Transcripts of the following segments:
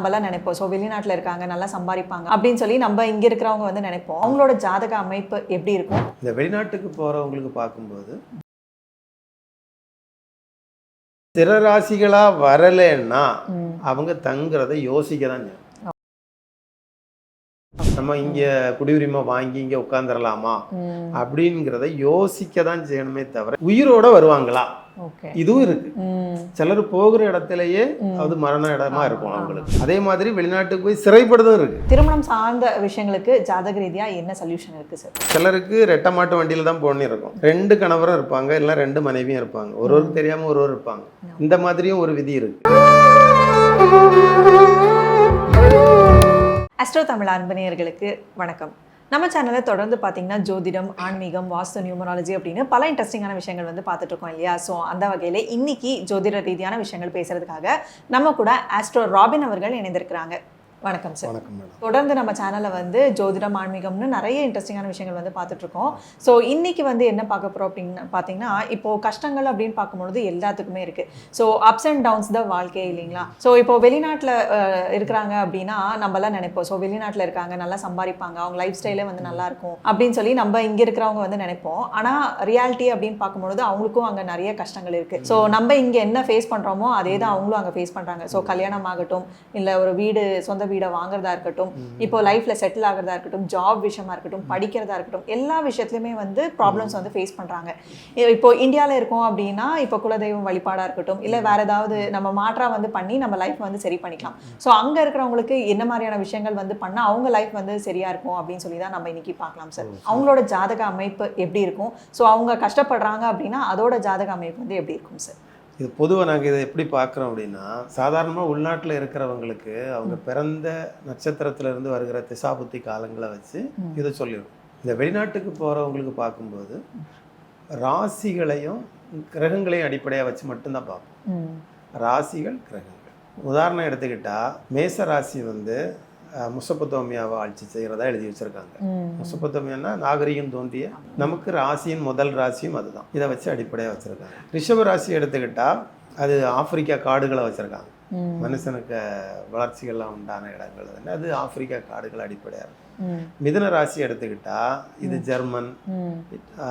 நம்மலாம் நினைப்போம். ஸோ வெளிநாட்டில் இருக்காங்க, நல்லா சம்பாதிப்பாங்க அப்படின்னு சொல்லி நம்ம இங்கே இருக்கிறவங்க வந்து நினைப்போம். அவங்களோட ஜாதக அமைப்பு எப்படி இருக்கும்? இந்த வெளிநாட்டுக்கு போகிறவங்களுக்கு பார்க்கும்போது ஸ்திர ராசிகளா வரலைன்னா அவங்க தங்குறதை யோசிக்க தான் செய்யணும். நம்ம இங்கே குடியுரிமை வாங்கி இங்கே உட்காந்துடலாமா அப்படிங்கிறத யோசிக்க தான் செய்யணுமே தவிர உயிரோட வருவாங்களா இதுவும் இருக்கு. சிலர் போகிற இடத்துலயே அது மரண இடமா இருக்கும் அவங்களுக்கு. அதே மாதிரி வெளிநாட்டுக்கு போய் சிறைப்படுதும் இருக்கு. திருமணம் சார்ந்த விஷயங்களுக்கு ஜாதக ரீதியா என்ன சொல்யூஷன் இருக்கு சார்? சிலருக்கு ரெட்டை மாட்டு வண்டியில தான் போகணும் இருக்கும். 2 கணவரும் இருப்பாங்க, இல்லை 2 மனைவியும் இருப்பாங்க. ஒருவருக்கு தெரியாம ஒருவர் இருப்பாங்க. இந்த மாதிரியும் ஒரு விதி இருக்கு. அஸ்ட்ரோ தமிழ் அன்பனியர்களுக்கு வணக்கம். நம்ம சேனலை தொடர்ந்து பார்த்தீங்கன்னா ஜோதிடம், ஆன்மீகம், வாஸ்து, நியூமராலஜி அப்படின்னு பல இன்ட்ரெஸ்டிங்கான விஷயங்கள் வந்து பார்த்துட்டு இருக்கோம் இல்லையா? ஸோ அந்த வகையில் இன்னைக்கு ஜோதிட ரீதியான விஷயங்கள் பேசுறதுக்காக நம்ம கூட ஆஸ்ட்ரோ ராபின் அவர்கள் இணைந்திருக்கிறாங்க. வணக்கம் சார். வணக்கம் மேடம். தொடர்ந்து நம்ம சேனலில் வந்து ஜோதிடம், ஆன்மீகம்னு நிறைய இன்ட்ரெஸ்டிங்கான விஷயங்கள் வந்து பார்த்துட்ருக்கோம். ஸோ இன்னைக்கு வந்து என்ன பார்க்க போகிறோம் அப்படின்னு பார்த்தீங்கன்னா, இப்போது கஷ்டங்கள் அப்படின்னு பார்க்கும்பொழுது எல்லாத்துக்குமே இருக்குது. ஸோ அப்ஸ் அண்ட் டவுன்ஸ் தான் வாழ்க்கை இல்லைங்களா? ஸோ இப்போது வெளிநாட்டில் இருக்கிறாங்க அப்படின்னா நம்மலாம் நினைப்போம். ஸோ வெளிநாட்டில் இருக்காங்க, நல்லா சம்பாதிப்பாங்க, அவங்க லைஃப் ஸ்டைலே வந்து நல்லாயிருக்கும் அப்படின்னு சொல்லி நம்ம இங்கே இருக்கிறவங்க வந்து நினைப்போம். ஆனால் ரியாலிட்டி அப்படின்னு பார்க்கும்பொழுது அவங்களுக்கும் அங்கே நிறைய கஷ்டங்கள் இருக்குது. ஸோ நம்ம இங்கே என்ன ஃபேஸ் பண்ணுறோமோ அதே தான் அவங்களும் அங்கே ஃபேஸ் பண்ணுறாங்க. ஸோ கல்யாணம் ஆகட்டும், இல்லை ஒரு வீடு, சொந்த வீடை வாங்குறதா இருக்கட்டும், இப்போ லைஃப்ல செட்டில் ஆகிறதா இருக்கட்டும், ஜாப் விஷயமா இருக்கட்டும், படிக்கிறதா இருக்கட்டும், எல்லா விஷயத்துலையுமே வந்து ப்ராப்ளம்ஸ் வந்து ஃபேஸ் பண்றாங்க. இப்போ இந்தியாவில் இருக்கோம் அப்படின்னா இப்போ குலதெய்வம் வழிபாடா இருக்கட்டும், இல்லை வேற ஏதாவது நம்ம மாற்றா வந்து பண்ணி நம்ம லைஃப் வந்து சரி பண்ணிக்கலாம். ஸோ அங்க இருக்கிறவங்களுக்கு என்ன மாதிரியான விஷயங்கள் வந்து பண்ணா அவங்க லைஃப் வந்து சரியா இருக்கும் அப்படின்னு சொல்லி தான் நம்ம இன்னைக்கு பார்க்கலாம் சார். அவங்களோட ஜாதக அமைப்பு எப்படி இருக்கும்? ஸோ அவங்க கஷ்டப்படுறாங்க அப்படின்னா அதோட ஜாதக அமைப்பு வந்து எப்படி இருக்கும் சார்? இது பொதுவாக நாங்கள் இதை எப்படி பார்க்குறோம் அப்படின்னா, சாதாரணமாக உள்நாட்டில் இருக்கிறவங்களுக்கு அவங்க பிறந்த நட்சத்திரத்திலிருந்து வருகிற திசாபுத்தி காலங்களை வச்சு இதை சொல்லிடும். இந்த வெளிநாட்டுக்கு போகிறவங்களுக்கு பார்க்கும்போது ராசிகளையும் கிரகங்களையும் அடிப்படையாக வச்சு மட்டும்தான் பார்ப்போம். ராசிகள், கிரகங்கள். உதாரணம் எடுத்துக்கிட்டால் மேச ராசி வந்து முசப்பத்தோமியாவை ஆட்சி செய்கிறதா எழுதி வச்சுருக்காங்க. முசப்பத்தோமியானா நாகரிகம் தோன்றிய நமக்கு ராசியின் முதல் ராசியும் அதுதான். இதை வச்சு அடிப்படையாக வச்சுருக்காங்க. ரிஷப ராசி எடுத்துக்கிட்டால் அது ஆப்பிரிக்கா காடுகளை வச்சுருக்காங்க. மனுஷனுக்கு வளர்ச்சிகள்லாம் உண்டான இடங்கள் அது ஆப்பிரிக்கா காடுகள் அடிப்படையாக இருக்கும். மிதுன ராசி எடுத்துக்கிட்டா இது ஜெர்மன்,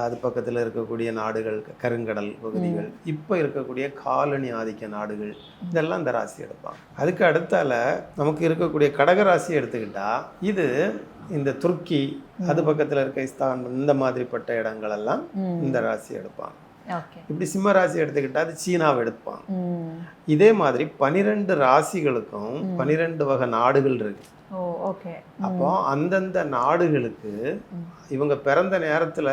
அது பக்கத்தில் இருக்கக்கூடிய நாடுகள், கருங்கடல் பகுதிகள், இப்போ இருக்கக்கூடிய காலனி ஆதிக்க நாடுகள், இதெல்லாம் இந்த ராசி எடுப்பாங்க. அதுக்கு அடுத்தால நமக்கு இருக்கக்கூடிய கடகராசி எடுத்துக்கிட்டா இது இந்த துருக்கி, அது பக்கத்தில் இருக்க இஸ்தான், இந்த மாதிரிப்பட்ட இடங்கள் எல்லாம் இந்த ராசி எடுப்பாங்க. இப்படி சிம்ம ராசி எடுத்துக்கிட்டா அது சீனாவை எடுப்பாங்க. இதே மாதிரி 12 ராசிகளுக்கும் 12 வகை நாடுகள் இருக்கு. அப்போ அந்தந்த நாடுகளுக்கு இவங்க பிறந்த நேரத்துல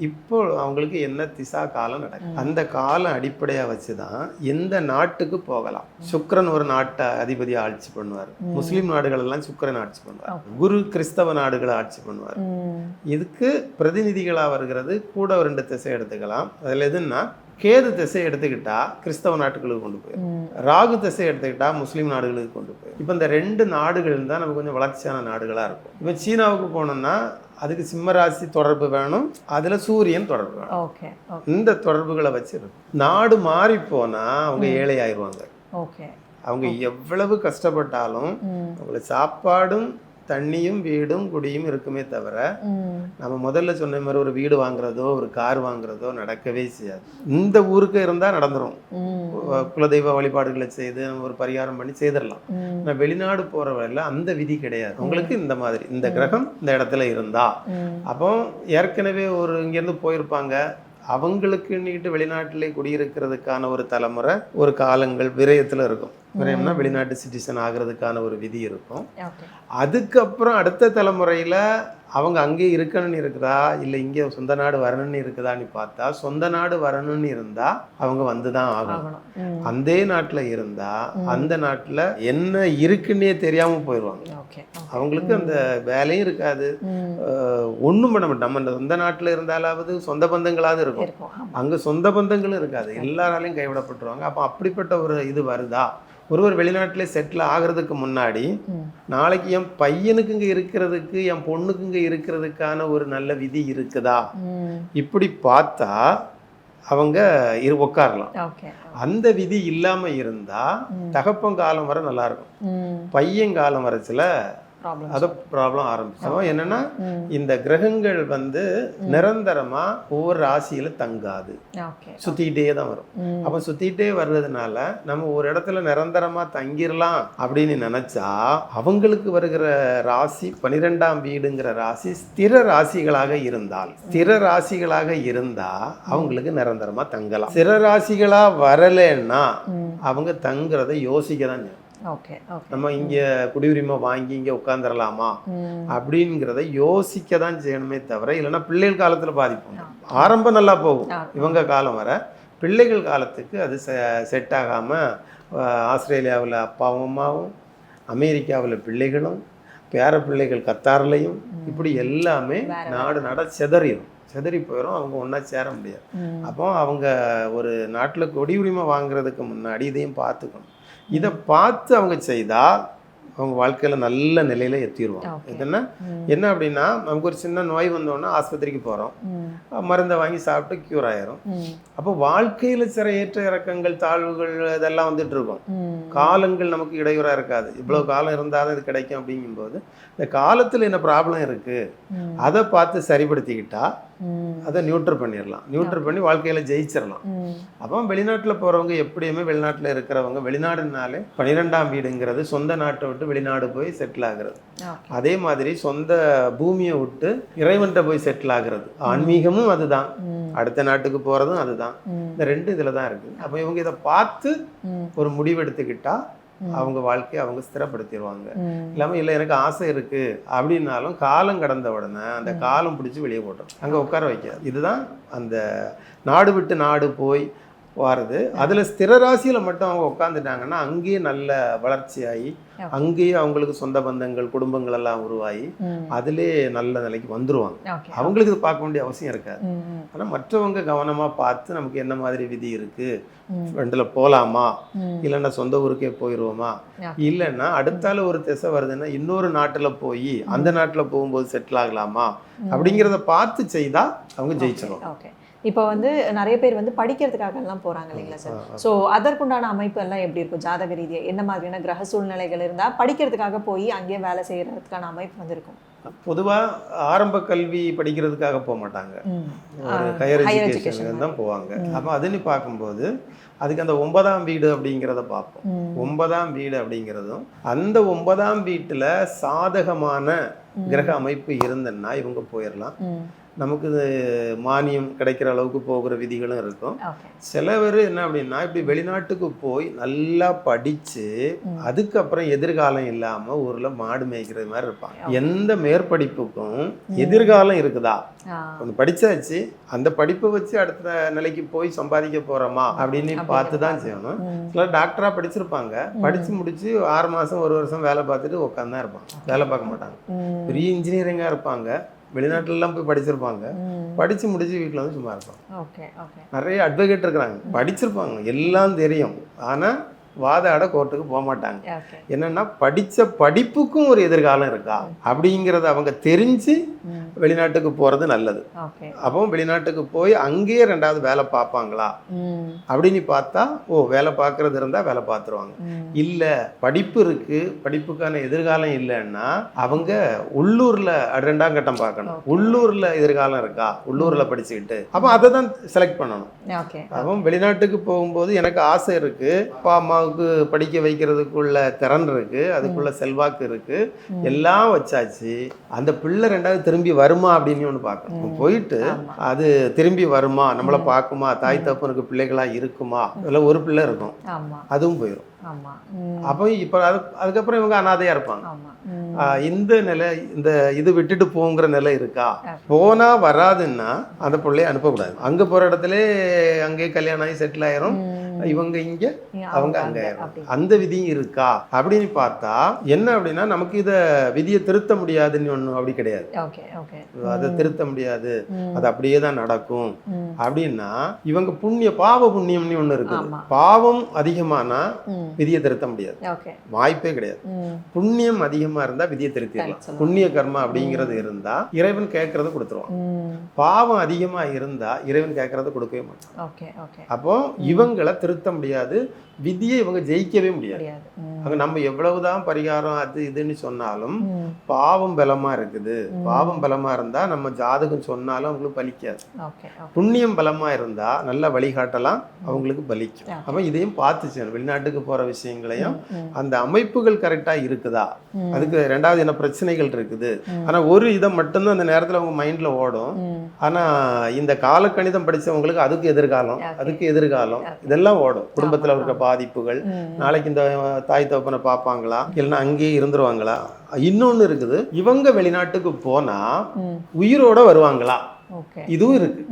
இப்போ அவங்களுக்கு என்ன திசா காலம் நடக்கும், அந்த காலம் அடிப்படையா வச்சுதான் எந்த நாட்டுக்கு போகலாம். சுக்கிரன் ஒரு நாட்டை அதிபதியை ஆட்சி பண்ணுவார். முஸ்லீம் நாடுகள் எல்லாம் சுக்கிரன் ஆட்சி பண்ணுவார். குரு கிறிஸ்தவ நாடுகளை ஆட்சி பண்ணுவார். இதுக்கு பிரதிநிதிகளா வருகிறது கூட 2 திசை எடுத்துக்கலாம். அதுல எதுன்னா கேது திசை எடுத்துக்கிட்டா கிறிஸ்தவ நாட்டுகளுக்கு கொண்டு போயிடும், ராகு திசை எடுத்துக்கிட்டா முஸ்லீம் நாடுகளுக்கு கொண்டு போயிடும். இப்போ இந்த 2 நாடுகள் தான் நமக்கு கொஞ்சம் வளர்ச்சியான நாடுகளாக இருக்கும். இப்போ சீனாவுக்கு போனோம்னா அதுக்கு சிம்மராசி தொடர்பு வேணும், அதில் சூரியன் தொடர்பு வேணும். இந்த தொடர்புகளை வச்சிருக்கும். நாடு மாறி போனால் அவங்க ஏழை ஆயிடுவாங்க. அவங்க எவ்வளவு கஷ்டப்பட்டாலும் அவங்களுக்கு சாப்பாடும் தண்ணியும் வீடும் குடியும் இருக்குமே தவிர நம்ம முதல்ல சொன்ன மாதிரி ஒரு வீடு வாங்குறதோ ஒரு கார் வாங்குறதோ நடக்கவே செய்யாது. இந்த ஊருக்கு இருந்தால் நடந்துடும். குலதெய்வ வழிபாடுகளை செய்து நம்ம ஒரு பரிகாரம் பண்ணி செய்திடலாம். நான் வெளிநாடு போகிற வரையில் அந்த விதி கிடையாது. உங்களுக்கு இந்த மாதிரி இந்த கிரகம் இந்த இடத்துல இருந்தா அப்போ ஏற்கனவே ஒரு இங்கேருந்து போயிருப்பாங்க, அவங்களுக்குன்னுட்டு வெளிநாட்டிலே குடியிருக்கிறதுக்கான ஒரு தலைமுறை, ஒரு காலங்கள் விரயத்தில் இருக்கும். விரயம்னா வெளிநாட்டு சிட்டிசன் ஆகிறதுக்கான ஒரு விதி இருக்கும். அதுக்கப்புறம் அடுத்த தலைமுறையில் அவங்க அங்கே இருக்கணும்னு இருக்குதா இல்லை இங்கே சொந்த நாடு வரணும்னு இருக்குதான்னு பார்த்தா சொந்த நாடு வரணும்னு இருந்தால் அவங்க வந்து தான் ஆகணும். அந்த நாட்டில் இருந்தால் அந்த நாட்டில் என்ன இருக்குன்னே தெரியாமல் போயிடுவாங்க. அவங்களுக்கு அந்த வேலையும் இருக்காது, ஒன்றும் பண்ண மாட்டோம். நம்ம சொந்த நாட்டில் இருந்தாலாவது சொந்த பந்தங்களாவது இருக்கும், அங்கே சொந்த பந்தங்களும் இருக்காது, எல்லாராலையும் கைவிடப்பட்டுருவாங்க. அப்போ அப்படிப்பட்ட ஒரு இது வருதா? ஒருவர் வெளிநாட்டிலே செட்டில் ஆகிறதுக்கு முன்னாடி நாளைக்கு என் பையனுக்கு இங்கே இருக்கிறதுக்கு என் பொண்ணுக்கு இங்கே இருக்கிறதுக்கான ஒரு நல்ல விதி இருக்குதா இப்படி பார்த்தா அவங்க உட்காரலாம். ஓகே. அந்த விதி இல்லாம இருந்தா தகப்பன் காலம் வரை நல்லா இருக்கும், பையன் காலம் வரச்சுல அது ப்ராப்ளம் ஆரம்பிச்சோம். என்னன்னா இந்த கிரகங்கள் வந்து நிரந்தரமா ஒவ்வொரு ராசியில தங்காது, சுத்திக்கிட்டே தான் வரும். அப்ப சுத்திக்கிட்டே வர்றதுனால நம்ம ஒரு இடத்துல நிரந்தரமா தங்கிடலாம் அப்படின்னு நினைச்சா அவங்களுக்கு வருகிற ராசி 12ஆம் வீடுங்கிற ராசி ஸ்திர ராசிகளாக இருந்தா அவங்களுக்கு நிரந்தரமா தங்கலாம். ஸ்திர ராசிகளா வரலன்னா அவங்க தங்குறதை யோசிக்க தான். நம்ம இங்க குடியுரிமை வாங்கி இங்க உட்கார்ந்துடலாமா அப்படிங்கிறத யோசிக்க தான் செய்யணுமே தவிர, இல்லைன்னா பிள்ளைகள் காலத்துல பாதிப்போம். ஆரம்பம் நல்லா போகும், இவங்க காலம் வர பிள்ளைகள் காலத்துக்கு அது செட் ஆகாம ஆஸ்திரேலியாவில் அப்பாவும் அம்மாவும், அமெரிக்காவில் பிள்ளைகளும், பேர பிள்ளைகள் கத்தார்லையும், இப்படி எல்லாமே நாடு செதறி போயிடும். அவங்க ஒன்றா சேர முடியாது. அப்போ அவங்க ஒரு நாட்டில் குடியுரிமை வாங்குறதுக்கு முன்னாடி இதையும் பார்த்துக்கணும். இதை பார்த்து அவங்க செய்தால் அவங்க வாழ்க்கையில் நல்ல நிலையில் எத்திடுவாங்க. என்ன அப்படின்னா, நமக்கு ஒரு சின்ன நோய் வந்தோன்னா ஆஸ்பத்திரிக்கு போகிறோம், மருந்தை வாங்கி சாப்பிட்டு க்யூர் ஆயிரும். அப்போ வாழ்க்கையில் சில ஏற்ற இறக்கங்கள், தாழ்வுகள் இதெல்லாம் வந்துட்டு இருக்கும். காலங்கள் நமக்கு இடையூறாக இருக்காது. இவ்வளோ காலம் இருந்தாலும் இது கிடைக்கும். அப்படிங்கும்போது இந்த காலத்தில் என்ன ப்ராப்ளம் இருக்குது அதை பார்த்து சரிப்படுத்திக்கிட்டா அதை நியூட்ரல் பண்ணி வாழ்க்கையில் ஜெயிச்சிடலாம். அப்போ வெளிநாட்டில் போகிறவங்க எப்படியுமே வெளிநாட்டில் இருக்கிறவங்க, வெளிநாடுனாலே 12ஆம் வீடுங்கிறது சொந்த நாட்டை விட்டு வெளிநாடு போய் செட்டில் ஆகிறது. அதே மாதிரி சொந்த பூமியை விட்டு இறைவன்கிட்ட போய் செட்டில் ஆகிறது. ஆன்மீகமும் அதுதான், அடுத்த நாட்டுக்கு போகிறதும் அதுதான். இந்த ரெண்டு இதில் தான் இருக்குது. அப்போ இவங்க இதை பார்த்து ஒரு முடிவெடுத்துக்கிட்டா அவங்க வாழ்க்கையை அவங்க ஸ்திரப்படுத்திடுவாங்க. இல்லாமல் இல்லை எனக்கு ஆசை இருக்கு அப்படின்னாலும் காலம் கடந்த உடனே அந்த காலம் பிடிச்சி வெளியே போட்டோம், அங்கே உட்கார வைக்காது. இதுதான் அந்த நாடு விட்டு நாடு போய் வாருது. அதில் ஸ்திர ராசியில் மட்டும் அவங்க உட்காந்துட்டாங்கன்னா அங்கேயே நல்ல வளர்ச்சியாகி, அங்கேயே அவங்களுக்கு சொந்த பந்தங்கள், குடும்பங்கள் எல்லாம் உருவாகி அதிலே நல்ல நிலைக்கு வந்துருவாங்க. அவங்களுக்கு இது பார்க்க வேண்டிய அவசியம் இருக்காது. ஆனால் மற்றவங்க கவனமாக பார்த்து நமக்கு என்ன மாதிரி விதி இருக்கு, ரெண்டில் போகலாமா, இல்லைன்னா சொந்த ஊருக்கே போயிடுவோமா, இல்லைன்னா அடுத்தால ஒரு திசை வருதுன்னா இன்னொரு நாட்டில் போய் அந்த நாட்டில் போகும்போது செட்டில் ஆகலாமா அப்படிங்கிறத பார்த்து செய்தால் அவங்க ஜெயிச்சிடும். இப்போ வந்து நிறைய பேர் வந்து படிக்கிறதுக்காக எல்லாம் போறாங்க இல்லைங்களா சார்? ஸோ அதற்குண்டான அமைப்பு எல்லாம் எப்படி இருக்கும்? ஜாதக ரீதியாக என்ன மாதிரியான கிரக சூழ்நிலைகள் இருந்தால் படிக்கிறதுக்காக போய் அங்கேயே வேலை செய்யறதுக்கான அமைப்பு வந்து இருக்கும்? பொதுவாக ஆரம்ப கல்வி படிக்கிறதுக்காக போக மாட்டாங்க, ஒரு ஹையர் எஜுகேஷன் தான் போவாங்க. அப்போ அதுன்னு பார்க்கும்போது அதுக்கு அந்த 9ஆம் வீடு அப்படிங்கிறத பார்ப்போம். 9ஆம் வீடு அப்படிங்கிறதும் அந்த 9ஆம் வீட்டில் சாதகமான கிரக அமைப்பு இருந்ததுன்னா இவங்க போயிடலாம். நமக்கு மானியம் கிடைக்கிற அளவுக்கு போகிற விதிகளும் இருக்கும். சில பேர் என்ன அப்படின்னா இப்படி வெளிநாட்டுக்கு போய் நல்லா படித்து அதுக்கப்புறம் எதிர்காலம் இல்லாமல் ஊரில் மாடு மேய்க்கிறது மாதிரி இருப்பாங்க. எந்த மேற்படிப்புக்கும் எதிர்காலம் இருக்குதா, கொஞ்சம் படிச்சாச்சு, அந்த படிப்பை வச்சு அடுத்த நிலைக்கு போய் சம்பாதிக்க போகிறோமா அப்படின்னு பார்த்து தான் செய்யணும். சில டாக்டராக படிச்சிருப்பாங்க, படித்து முடிச்சு 6 மாதம் 1 வருஷம் வேலை பார்த்துட்டு உட்காந்து தான் இருப்பாங்க, வேலை பார்க்க மாட்டாங்க. பெரிய இன்ஜினியரிங்காக இருப்பாங்க, வெளிநாட்டிலலாம் போய் படிச்சிருப்பாங்க, படித்து முடிச்சு வீட்டில் வந்து சும்மா இருப்பாங்க. நிறைய அட்வொகேட் இருக்கிறாங்க, படிச்சிருப்பாங்க, எல்லாம் தெரியும், ஆனால் வாதாட கோர்ட்டுக்கு போக மாட்டாங்க. என்னன்னா படித்த படிப்புக்கும் ஒரு எதிர்காலம் இருக்கா அப்படிங்கிறத அவங்க தெரிஞ்சு வெளிநாட்டுக்கு போகிறது நல்லது. அப்போ வெளிநாட்டுக்கு போய் அங்கேயே 2வது வேலை பார்ப்பாங்களா அப்படின்னு பார்த்தா, வேலை பார்க்கறது இருந்தால் வேலை பார்த்துருவாங்க. இல்லை படிப்பு இருக்கு, படிப்புக்கான எதிர்காலம் இல்லைன்னா அவங்க உள்ளூரில் 2ஆம் கட்டம் பார்க்கணும். உள்ளூரில் எதிர்காலம் இருக்கா, உள்ளூரில் படிச்சுக்கிட்டு அப்போ அதை தான் செலக்ட் பண்ணணும். அப்போ வெளிநாட்டுக்கு போகும்போது எனக்கு ஆசை இருக்கு, அப்பா அம்மாவுக்கு படிக்க வைக்கிறதுக்குள்ள திறன் இருக்கு, அதுக்குள்ள செல்வாக்கு இருக்கு, எல்லாம் வச்சாச்சு, அந்த பிள்ளை 2வது திரும்பி வருமா அப்படின்னு ஒன்று பார்க்கணும். போயிட்டு அது திரும்பி வருமா, நம்மளை பார்க்குமா, தாய் தப்பனுக்கு பிள்ளைகளா இருக்குமா, இல்லை ஒரு பிள்ளை இருக்கும், அதுவும் போயிடும். அப்போ இப்போ அதுக்கப்புறம் இவங்க அனாதையா இருப்பாங்க. இந்த நிலை, இந்த இது விட்டுட்டு போங்கிற நிலை இருக்கா, போனா வராதுன்னா அந்த பிள்ளைய அனுப்பக்கூடாது. அங்க போற இடத்துல அங்கேயே கல்யாணம் ஆகி செட்டில் ஆயிரும், இவங்க இங்க அவங்க அங்க அந்த விதியும் இருக்கா அப்படின்னு பார்த்தா என்ன அப்படின்னா நமக்கு இத விதியை திருத்த முடியாதுன்னு ஒண்ணு அப்படி கிடையாது. அதை திருத்த முடியாது, அது அப்படியே தான் நடக்கும் அப்படின்னா இவங்க பாவ புண்ணியம்னு ஒண்ணு இருக்கு. பாவம் அதிகமானா விதியை திருத்த முடியாது, வாய்ப்பே கிடையாது. புண்ணியம் அதிகமா இருந்தா விதியை திருத்திடலாம். புண்ணிய கர்மா அப்படிங்கிறது இருந்தா இறைவன் கேட்கறத கொடுத்துருவான். பாவம் அதிகமா இருந்தா இறைவன் கேட்கறத கொடுக்கவே மாட்டான். அப்போ இவங்களை திருத்த முடியாது, விதியை இவங்க ஜெயிக்கவே முடியாது. அங்க நம்ம எவ்வளவுதான் பரிகாரம் அது இதுன்னு சொன்னாலும் பாவம் பலமா இருக்குது. பாவம் பலமா இருந்தா நம்ம ஜாதகம் சொன்னாலும் அவங்களுக்கு பலிக்காது. புண்ணியம் பலமா இருந்தா நல்ல வழிகாட்டலாம், அவங்களுக்கு பலிக்கும். அப்ப இதையும் பார்த்துச்சு, வெளிநாட்டுக்கு போற விஷயங்களையும் அந்த அமைப்புகள் கரெக்டா இருக்குதா, அதுக்கு ரெண்டாவது என்ன பிரச்சனைகள் இருக்குது. ஆனா ஒரு இதை மட்டும்தான் அந்த நேரத்துல அவங்க மைண்ட்ல ஓடும். ஆனா இந்த காலக்கணிதம் படிச்சவங்களுக்கு அதுக்கு எதிர்காலம் இதெல்லாம் ஓடும். குடும்பத்துல இருக்க பாதிப்புகள், நாளைக்கு இந்த தாய் தகப்பனை பார்ப்பாங்களா இல்லைன்னா அங்கேயே இருந்துருவாங்களா. இன்னொன்னு இருக்குது, இவங்க வெளிநாட்டுக்கு போனா உயிரோட வருவாங்களா, இதுவும் இருக்கு.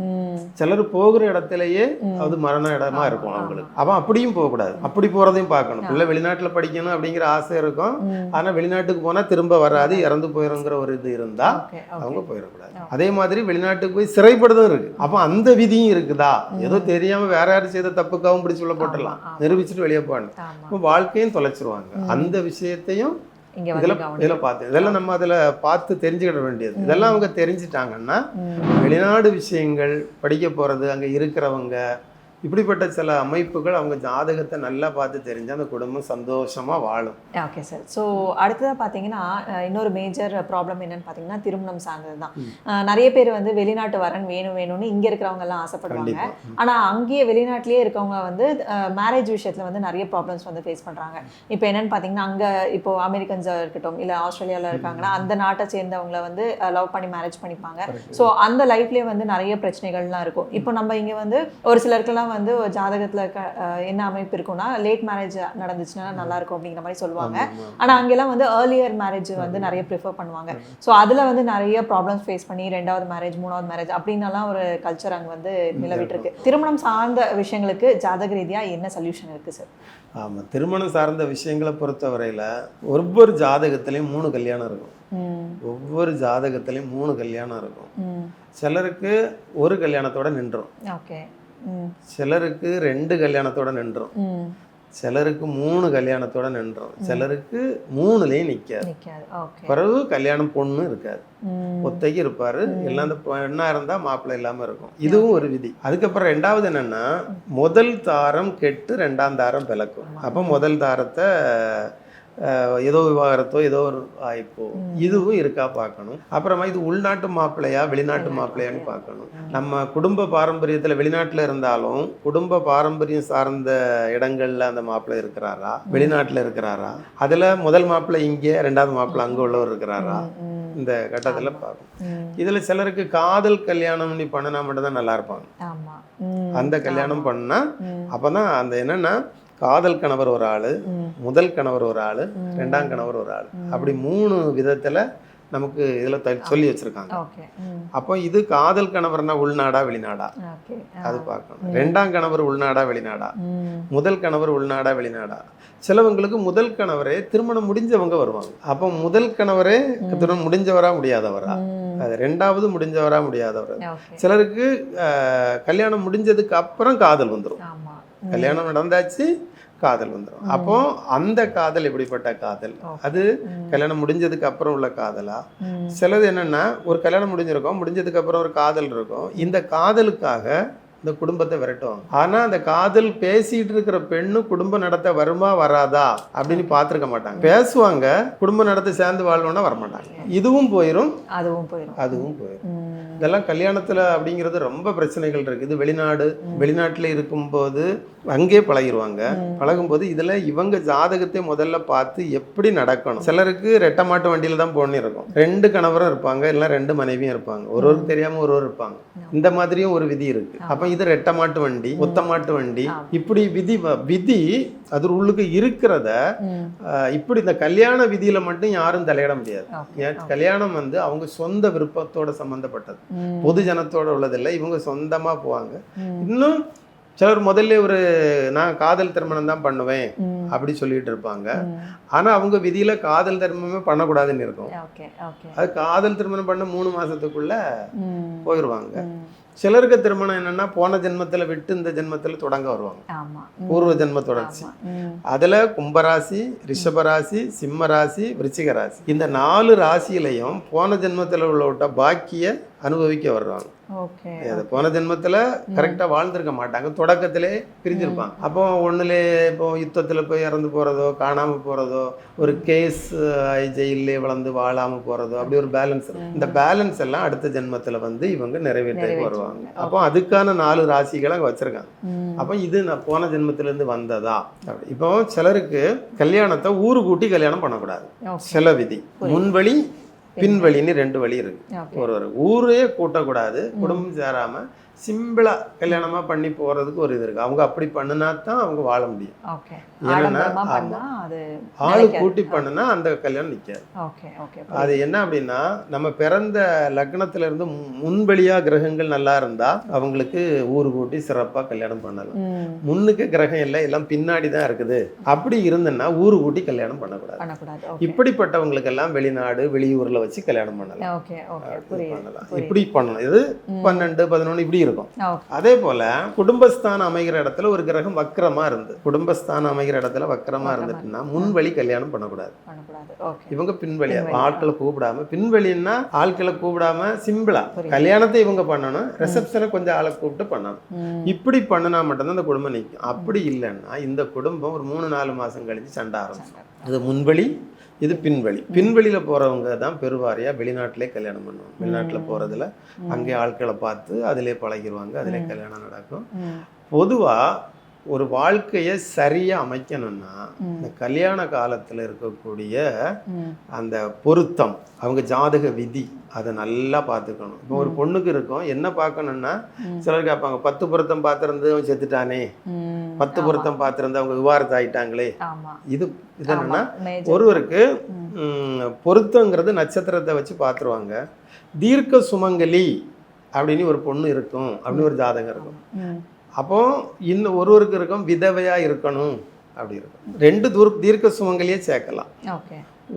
சிலர் போகிற இடத்துலயே அது மரண இடமா இருக்கும் அவங்களுக்கு. அப்ப அப்படியும் போகக்கூடாது, அப்படி போறதையும் பார்க்கணும். பிள்ளை வெளிநாட்டுல படிக்கணும் அப்படிங்கிற ஆசை இருக்கும், ஆனா வெளிநாட்டுக்கு போனா திரும்ப வராது, இறந்து போயிருங்கிற ஒரு இது இருந்தா அவங்க போயிடக்கூடாது. அதே மாதிரி வெளிநாட்டுக்கு போய் சிறைப்படுதும் இருக்கு. அப்ப அந்த விதியும் இருக்குதா, ஏதோ தெரியாம வேற யாரும் செய்த தப்புக்காகவும் பிடிச்சி உள்ள போட்டுடலாம், நிரூபிச்சுட்டு வெளியே போகணும், வாழ்க்கையும் தொலைச்சிருவாங்க. அந்த விஷயத்தையும் இதெல்லாம் நம்ம அதில் பார்த்து தெரிஞ்சுக்கிட வேண்டியது. இதெல்லாம் அவங்க தெரிஞ்சிட்டாங்கன்னா வெளிநாடு விஷயங்கள் படிக்க போகிறது, அங்கே இருக்கிறவங்க, இப்படிப்பட்ட சில அமைப்புகள் அவங்க ஜாதகத்தை நல்லா பார்த்து தெரிஞ்சு அந்த குடும்பம் சந்தோஷமா வாழும். Okay sir. ஸோ அடுத்ததாக பார்த்தீங்கன்னா இன்னொரு மேஜர் ப்ராப்ளம் என்னன்னு பார்த்தீங்கன்னா திருமணம் சார்ந்தது தான். நிறைய பேர் வந்து வெளிநாட்டு வரன் வேணும்னு இங்கே இருக்கிறவங்க எல்லாம் ஆசைப்படுவாங்க. ஆனால் அங்கேயே வெளிநாட்டிலேயே இருக்கவங்க வந்து மேரேஜ் விஷயத்தில் வந்து நிறைய ப்ராப்ளம்ஸ் வந்து ஃபேஸ் பண்ணுறாங்க. இப்போ என்னன்னு பார்த்தீங்கன்னா அங்கே இப்போ அமெரிக்கன்ஸாக இருக்கட்டும் இல்லை ஆஸ்திரேலியாவில் இருக்காங்கன்னா அந்த நாட்டை சேர்ந்தவங்கள வந்து லவ் பண்ணி மேரேஜ் பண்ணிப்பாங்க. ஸோ அந்த லைஃப்லேயே வந்து நிறைய பிரச்சனைகள்லாம் இருக்கும். இப்போ நம்ம இங்கே வந்து ஒரு சிலருக்கெல்லாம் வந்து ஜாதகத்துல என்ன அமைப்பு இருக்கும்னா லேட் மேரேஜ் நடந்துச்சுன்னா நல்லா இருக்கும் அப்படிங்கிற மாதிரி சொல்லுவாங்க. ஆனா அங்கெல்லாம் வந்து ஏர்லியர் மேரேஜ் வந்து நிறைய ப்ரிஃபர் பண்ணுவாங்க. ஸோ அதுல வந்து நிறைய ப்ராப்ளம்ஸ் ஃபேஸ் பண்ணி 2வது மேரேஜ் 3வது மேரேஜ் அப்படின்னலாம் ஒரு கல்ச்சர் அங்கே வந்து நிலவிட்டு இருக்கு. திருமணம் சார்ந்த விஷயங்களுக்கு ஜாதக ரீதியா என்ன சொல்யூஷன் இருக்கு சார்? ஆமாம், திருமணம் சார்ந்த விஷயங்களை பொறுத்தவரையில் ஒவ்வொரு ஜாதகத்திலையும் 3 கல்யாணம் இருக்கும். ஒவ்வொரு ஜாதகத்திலையும் 3 கல்யாணம் இருக்கும். சிலருக்கு ஒரு கல்யாணத்தோட நின்றோம், சிலருக்கு 2 கல்யாணத்தோட நின்றோம், சிலருக்கு 3 கல்யாணத்தோட நின்றோம், சிலருக்கு 3லயும் நிக்காது. பிறகு கல்யாணம் பொண்ணு இருக்காது, ஒத்தைக்கு இருப்பாரு. எல்லாம் அந்த பெண்ணா இருந்தா மாப்பிள்ளை இல்லாம இருக்கும். இதுவும் ஒரு விதி. அதுக்கப்புறம் 2வது என்னன்னா முதல் தாரம் கெட்டு 2ஆம் தாரம் பிளக்கும். அப்போ முதல் தாரத்தை ஏதோ விவாகரத்தோ ஏதோ ஒரு வாய்ப்போ இதுவும் இருக்கா பார்க்கணும். அப்புறமா இது உள்நாட்டு மாப்பிள்ளையா வெளிநாட்டு மாப்பிள்ளையான்னு பார்க்கணும். நம்ம குடும்ப பாரம்பரியத்தில் வெளிநாட்டில் இருந்தாலும் குடும்ப பாரம்பரியம் சார்ந்த இடங்கள்ல அந்த மாப்பிள்ளை இருக்கிறாரா, வெளிநாட்டில் இருக்கிறாரா, அதில் முதல் மாப்பிள்ளை இங்கே 2வது மாப்பிள்ளை அங்கே உள்ளவர் இருக்கிறாரா, இந்த கட்டத்தில் பார்க்கணும். இதில் சிலருக்கு காதல் கல்யாணம் நீ பண்ணினா மட்டும்தான் நல்லா இருப்பாங்க. அந்த கல்யாணம் பண்ணா அப்போதான் அந்த என்னன்னா காதல் கணவர் ஒரு ஆளு, முதல் கணவர் ஒரு ஆளு, 2ஆம் கணவர் ஒரு ஆளு, அப்படி 3 விதத்துல நமக்கு இதுல சொல்லி வச்சிருக்காங்க. அப்போ இது காதல் கணவர்னா உள்நாடா வெளிநாடா அது பார்க்கணும். 2ஆம் கணவர் உள்நாடா வெளிநாடா, முதல் கணவர் உள்நாடா வெளிநாடா. சிலவங்களுக்கு முதல் கணவரே திருமணம் முடிஞ்சவங்க வருவாங்க. அப்போ முதல் கணவரே திருமணம் முடிஞ்சவரா முடியாதவரா, அது 2வது முடிஞ்சவரா முடியாதவர். சிலருக்கு கல்யாணம் முடிஞ்சதுக்கு அப்புறம் காதல் வந்துடும், கல்யாணம் நடந்தாச்சு காதல் வந்துடும். அப்போ அந்த காதல் எப்படிப்பட்ட காதல், அது கல்யாணம் முடிஞ்சதுக்கு அப்புறம் உள்ள காதலா? சிலது என்னன்னா ஒரு கல்யாணம் முடிஞ்சதுக்கு அப்புறம் ஒரு காதல் இருக்கும், இந்த காதலுக்காக இந்த குடும்பத்தை விரட்டுவாங்க. ஆனா அந்த காதல் பேசிட்டு இருக்கிற பெண்ணு குடும்பம் நடத்த வருமா வராதா அப்படின்னு பார்த்துருக்க மாட்டாங்க. பேசுவாங்க, குடும்ப நடத்த சேர்ந்து வாழ்வோம்னா வரமாட்டாங்க. இதுவும் போயிடும் அதுவும் போயிடும். இதெல்லாம் கல்யாணத்துல அப்படிங்கிறது ரொம்ப பிரச்சனைகள் இருக்கு. இது வெளிநாட்டுல இருக்கும்போது அங்கே பழகிடுவாங்க. பழகும்போது இதுல இவங்க ஜாதகத்தை முதல்ல பார்த்து எப்படி நடக்கணும். சிலருக்கு ரெட்டை மாட்டு வண்டியில தான் போகணும் இருக்கும், 2 கணவரும் இருப்பாங்க, இல்லை 2 மனைவியும் இருப்பாங்க, ஒருவருக்கு தெரியாம ஒருவர் இருப்பாங்க. இந்த மாதிரியும் ஒரு விதி இருக்கு. அப்ப இது ரெட்டை மாட்டு வண்டி, ஒத்த மாட்டு வண்டி, இப்படி விதி அது உள்ளுக்கு இருக்கிறத இப்படி இந்த கல்யாண விதியில மட்டும் யாரும் தலையிட முடியாது. கல்யாணம் வந்து அவங்க சொந்த விருப்பத்தோட சம்பந்தப்பட்டது, பொது ஜனத்தோட உள்ளதில்லை. இவங்க சொந்தமா போவாங்க. இன்னும் சிலர் முதல்ல நான் காதல் திருமணம் தான் பண்ணுவேன் அப்படி சொல்லிட்டு இருப்பாங்க. ஆனா அவங்க விதியில காதல் திருமணமே பண்ணக்கூடாதுன்னு இருக்கும். அது காதல் திருமணம் பண்ண 3 மாசத்துக்குள்ள போயிடுவாங்க. சிலருக்கு திருமணம் என்னன்னா போன ஜென்மத்துல விட்டு இந்த ஜென்மத்துல தொடங்க வருவாங்க. பூர்வ ஜென்ம தொடர்ச்சி. அதுல கும்பராசி, ரிஷபராசி, சிம்ம ராசி, விருச்சிக ராசி, இந்த 4 ராசியிலையும் போன ஜென்மத்துல உள்ள பாக்கிய அனுபவிக்க வர்றாங்க. போன ஜென்மத்துல கரெக்டா வாழ்ந்திருக்க மாட்டாங்க, தொடக்கத்திலே பிரிஞ்சிருப்பாங்க. அப்போ ஒண்ணுல இப்போ யுத்தத்துல போய் இறந்து போறதோ, காணாம போறதோ, ஒரு கேஸ் ஜெயிலே வளர்ந்து வாழாம போறதோ, அப்படி ஒரு பேலன்ஸ் இருக்கும். இந்த பேலன்ஸ் எல்லாம் அடுத்த ஜென்மத்துல வந்து இவங்க நிறைவேற்றி வருவாங்க. அப்போ அதுக்கான 4 ராசிகளை அங்க வச்சிருக்காங்க. அப்போ இது நான் போன ஜென்மத்துல இருந்து வந்ததா. இப்போ சிலருக்கு கல்யாணத்தை ஊரு கூட்டி கல்யாணம் பண்ணக்கூடாது, சில விதி. முன்வழி பின்வழின்னு 2 வழி இருக்கு. ஒரு ஊரே கூட்டக்கூடாது, குடும்பம் சேராம சிம்பிளா கல்யாணமா பண்ணி போறதுக்கு ஒரு இது இருக்கு. அவங்க அப்படி பண்ணினா தான் அவங்க வாழ முடியும். ஆளு கூட்டி பண்ணுனா அந்த கல்யாணம் நிக்காது. அது என்ன அப்படின்னா, நம்ம பிறந்த லக்னத்துல இருந்து முன்வழியா கிரகங்கள் நல்லா இருந்தா அவங்களுக்கு ஊரு கூட்டி சிறப்பா கல்யாணம் பண்ணலாம். முன்னுக்கு கிரகம் இல்லை, எல்லாம் பின்னாடி தான் இருக்குது. அப்படி இருந்ததுன்னா ஊரு கூட்டி கல்யாணம் பண்ணக்கூடாது. இப்படிப்பட்டவங்களுக்கு எல்லாம் வெளிநாடு வெளியூர்ல வச்சு கல்யாணம் பண்ணலாம். இப்படி பண்ணலாம். இது 12, 11 இப்படி இருக்கும். அதே போல குடும்பஸ்தானம் அமைகிற இடத்துல ஒரு கிரகம் வக்ரமா இருந்து, குடும்பஸ்தானம் அமைகிற இடத்துல வக்ரமா இருந்துட்டுன்னா முன்வழி கல்யாணம் பண்ணக்கூடாது. இவங்க பின்வழியா ஆட்களை கூப்பிடாம, பின்வழின்னா ஆட்களை கூப்பிடாம சிம்பிளா கல்யாணத்தை இவங்க பண்ணணும், ரிசப்ஷனை கொஞ்சம் ஆளை கூப்பிட்டு பண்ணணும். இப்படி பண்ணினா மட்டும்தான் இந்த குடும்பம் நிற்கும். அப்படி இல்லைன்னா இந்த குடும்பம் ஒரு 3-4 மாசம் கழிச்சு சண்டை ஆரம்பிச்சிடும். இது முன்வழி, இது பின்வழி. பின்வழியில போறவங்க தான் பெருவாரியா வெளிநாட்டிலே கல்யாணம் பண்ணுவாங்க. வெளிநாட்டுல போறதுல அங்கே ஆட்களை பார்த்து அதிலே பழகிடுவாங்க, அதிலே கல்யாணம் நடக்கும். பொதுவா ஒரு வாழ்க்கையை சரியா அமைக்கணும்னா இந்த கல்யாண காலத்துல இருக்கக்கூடிய அந்த பொருத்தம், அவங்க ஜாதக விதி, அதை நல்லா பார்த்துக்கணும். இப்போ ஒரு பொண்ணுக்கு இருக்கும், என்ன பார்க்கணும்னா சிலர் கேட்பாங்க, 10 பொருத்தம் பார்த்துருந்து அவன் செத்துட்டானே, 10 பொருத்தம் பார்த்துருந்து அவங்க விவாரத்து ஆயிட்டாங்களே. இது என்னன்னா, ஒருவருக்கு பொருத்தங்கிறது நட்சத்திரத்தை வச்சு பார்த்துருவாங்க. தீர்க்க சுமங்கலி அப்படின்னு ஒரு பொண்ணு இருக்கும் அப்படின்னு ஒரு ஜாதகம் இருக்கும். அப்போ இன்னும் ஒருவருக்கு இருக்கும் விதவையா இருக்கணும் அப்படி இருக்கும். 2 தீர்க்க சுமங்கலியே சேர்க்கலாம்.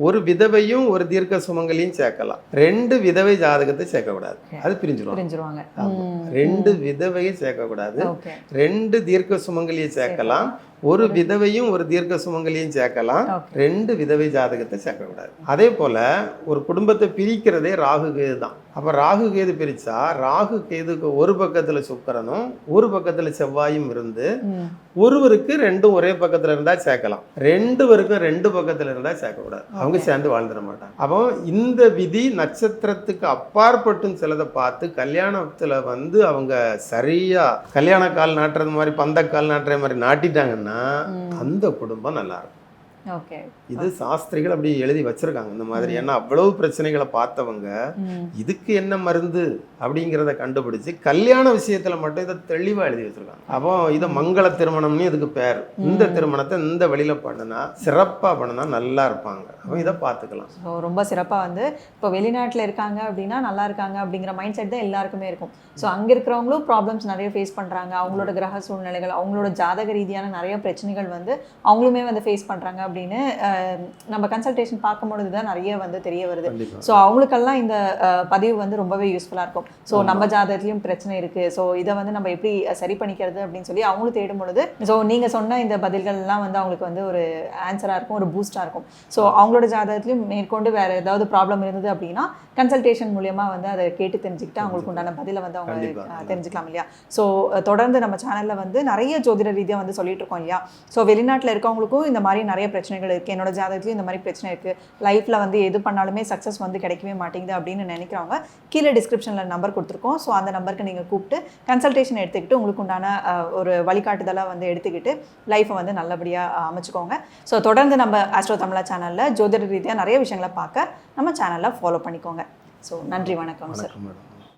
ஒரு விதவையும் ஒரு தீர்க்க சுமங்கலியும் சேர்க்கலாம். 2 விதவை ஜாதகத்தை சேர்க்கக்கூடாது, அது பிரிஞ்சிருவாங்க. 2 விதவையை சேர்க்கக்கூடாது, 2 தீர்க்க சுமங்கலியை சேர்க்கலாம். ஒரு விதவையும் ஒரு தீர்க்க சுமங்கலியும் சேர்க்கலாம், 2 விதவை ஜாதகத்தை சேர்க்கக்கூடாது. அதே போல ஒரு குடும்பத்தை பிரிக்கிறதே ராகு கேது தான். அப்ப ராகு கேது பிரிச்சா ராகு கேதுக்கு ஒரு பக்கத்துல சுக்கிரனும் ஒரு பக்கத்துல செவ்வாயும் இருந்து ஒருவருக்கு 2 ஒரே பக்கத்துல இருந்தா சேர்க்கலாம், 2 பேருக்கும் 2 பக்கத்துல இருந்தா சேர்க்கக்கூடாது. அவங்க சேர்ந்து வாழ்ந்துட மாட்டாங்க. அப்போ இந்த விதி நட்சத்திரத்துக்கு அப்பாற்பட்டும் சிலதை பார்த்து கல்யாணத்துல வந்து அவங்க சரியா கல்யாண கால் நாட்டுறது மாதிரி பந்தக்கால் நாட்டுற மாதிரி நாட்டிட்டாங்கன்னா அந்த குடும்பம் நல்லா இருக்கும். இது சாஸ்திரிகள் அப்படி எழுதி வச்சிருக்காங்க இந்த மாதிரி. ஏன்னா அவ்வளவு பிரச்சனைகளை பார்த்தவங்க இதுக்கு என்ன மருந்து அப்படிங்கிறத கண்டுபிடிச்சு கல்யாண விஷயத்துல மட்டும் இதை தெளிவா எழுதி வச்சிருக்காங்க. அப்போ இதை மங்கள திருமணம்னு இதுக்கு பேர். இந்த திருமணத்தை இந்த வழியில பண்ணுனா சிறப்பா பண்ணுனா நல்லா இருப்பாங்க. அப்போ இதை பார்த்துக்கலாம். ரொம்ப சிறப்பா வந்து இப்போ வெளிநாட்டுல இருக்காங்க அப்படின்னா நல்லா இருக்காங்க அப்படிங்கிற மைண்ட் செட் தான் எல்லாருக்குமே இருக்கும். ஸோ அங்க இருக்கிறவங்களும் ப்ராப்ளம்ஸ் நிறைய ஃபேஸ் பண்றாங்க. அவங்களோட கிரக சூழ்நிலைகள், அவங்களோட ஜாதக ரீதியான நிறைய பிரச்சனைகள் வந்து அவங்களுமே வந்து ஃபேஸ் பண்றாங்க அப்படின்னு நம்ம கன்சல்டேஷன் பார்க்கும்பொழுது தான் நிறைய வந்து தெரிய வருது. ஸோ அவங்களுக்கெல்லாம் இந்த பதிவு வந்து ரொம்பவே யூஸ்ஃபுல்லாக இருக்கும். ஸோ நம்ம ஜாதகத்துலையும் பிரச்சனை இருக்குது, ஸோ இதை வந்து நம்ம எப்படி சரி பண்ணிக்கிறது அப்படின்னு சொல்லி அவங்களும் தேடும் பொழுது ஸோ நீங்கள் சொன்ன இந்த பதில்கள்லாம் வந்து அவங்களுக்கு வந்து ஒரு ஆன்சராக இருக்கும், ஒரு பூஸ்டாக இருக்கும். ஸோ அவங்களோட ஜாதகத்துலையும் மேற்கொண்டு வேறு ஏதாவது ப்ராப்ளம் இருந்தது அப்படின்னா கன்சல்டேஷன் மூலியமாக வந்து அதை கேட்டு தெரிஞ்சுக்கிட்டு அவங்களுக்கு உண்டான பதிலை வந்து அவங்க தெரிஞ்சுக்கலாம் இல்லையா. ஸோ தொடர்ந்து நம்ம சேனலில் வந்து நிறைய ஜோதிட ரீதியாக வந்து சொல்லிட்டு இருக்கோம் இல்லையா. ஸோ வெளிநாட்டில் இருக்கவங்களுக்கும் இந்த மாதிரி நிறைய பிரச்சனைகள் இருக்குது, என்னோட ஜாதகத்துலையும் இந்த மாதிரி பிரச்சனை இருக்குது, லைஃப்பில் வந்து எது பண்ணாலுமே சக்ஸஸ் வந்து கிடைக்கவே மாட்டேங்குது அப்படின்னு நினைக்கிறவங்க கீழே டிஸ்கிரிப்ஷனில் நம்பர் கொடுத்துருக்கோம். ஸோ அந்த நம்பருக்கு நீங்கள் கூப்பிட்டு கன்சல்டேஷன் எடுத்துக்கிட்டு உங்களுக்கு உண்டான ஒரு வழிகாட்டுதலாக வந்து எடுத்துக்கிட்டு லைஃப்பை வந்து நல்லபடியாக அமைச்சுக்கோங்க. ஸோ தொடர்ந்து நம்ம ஆஸ்ட்ரோ தமிழா சேனலில் ஜோதிட ரீதியாக நிறைய விஷயங்களை பார்க்க நம்ம சேனலில் ஃபாலோ பண்ணிக்கோங்க. ஸோ நன்றி, வணக்கம் சார்.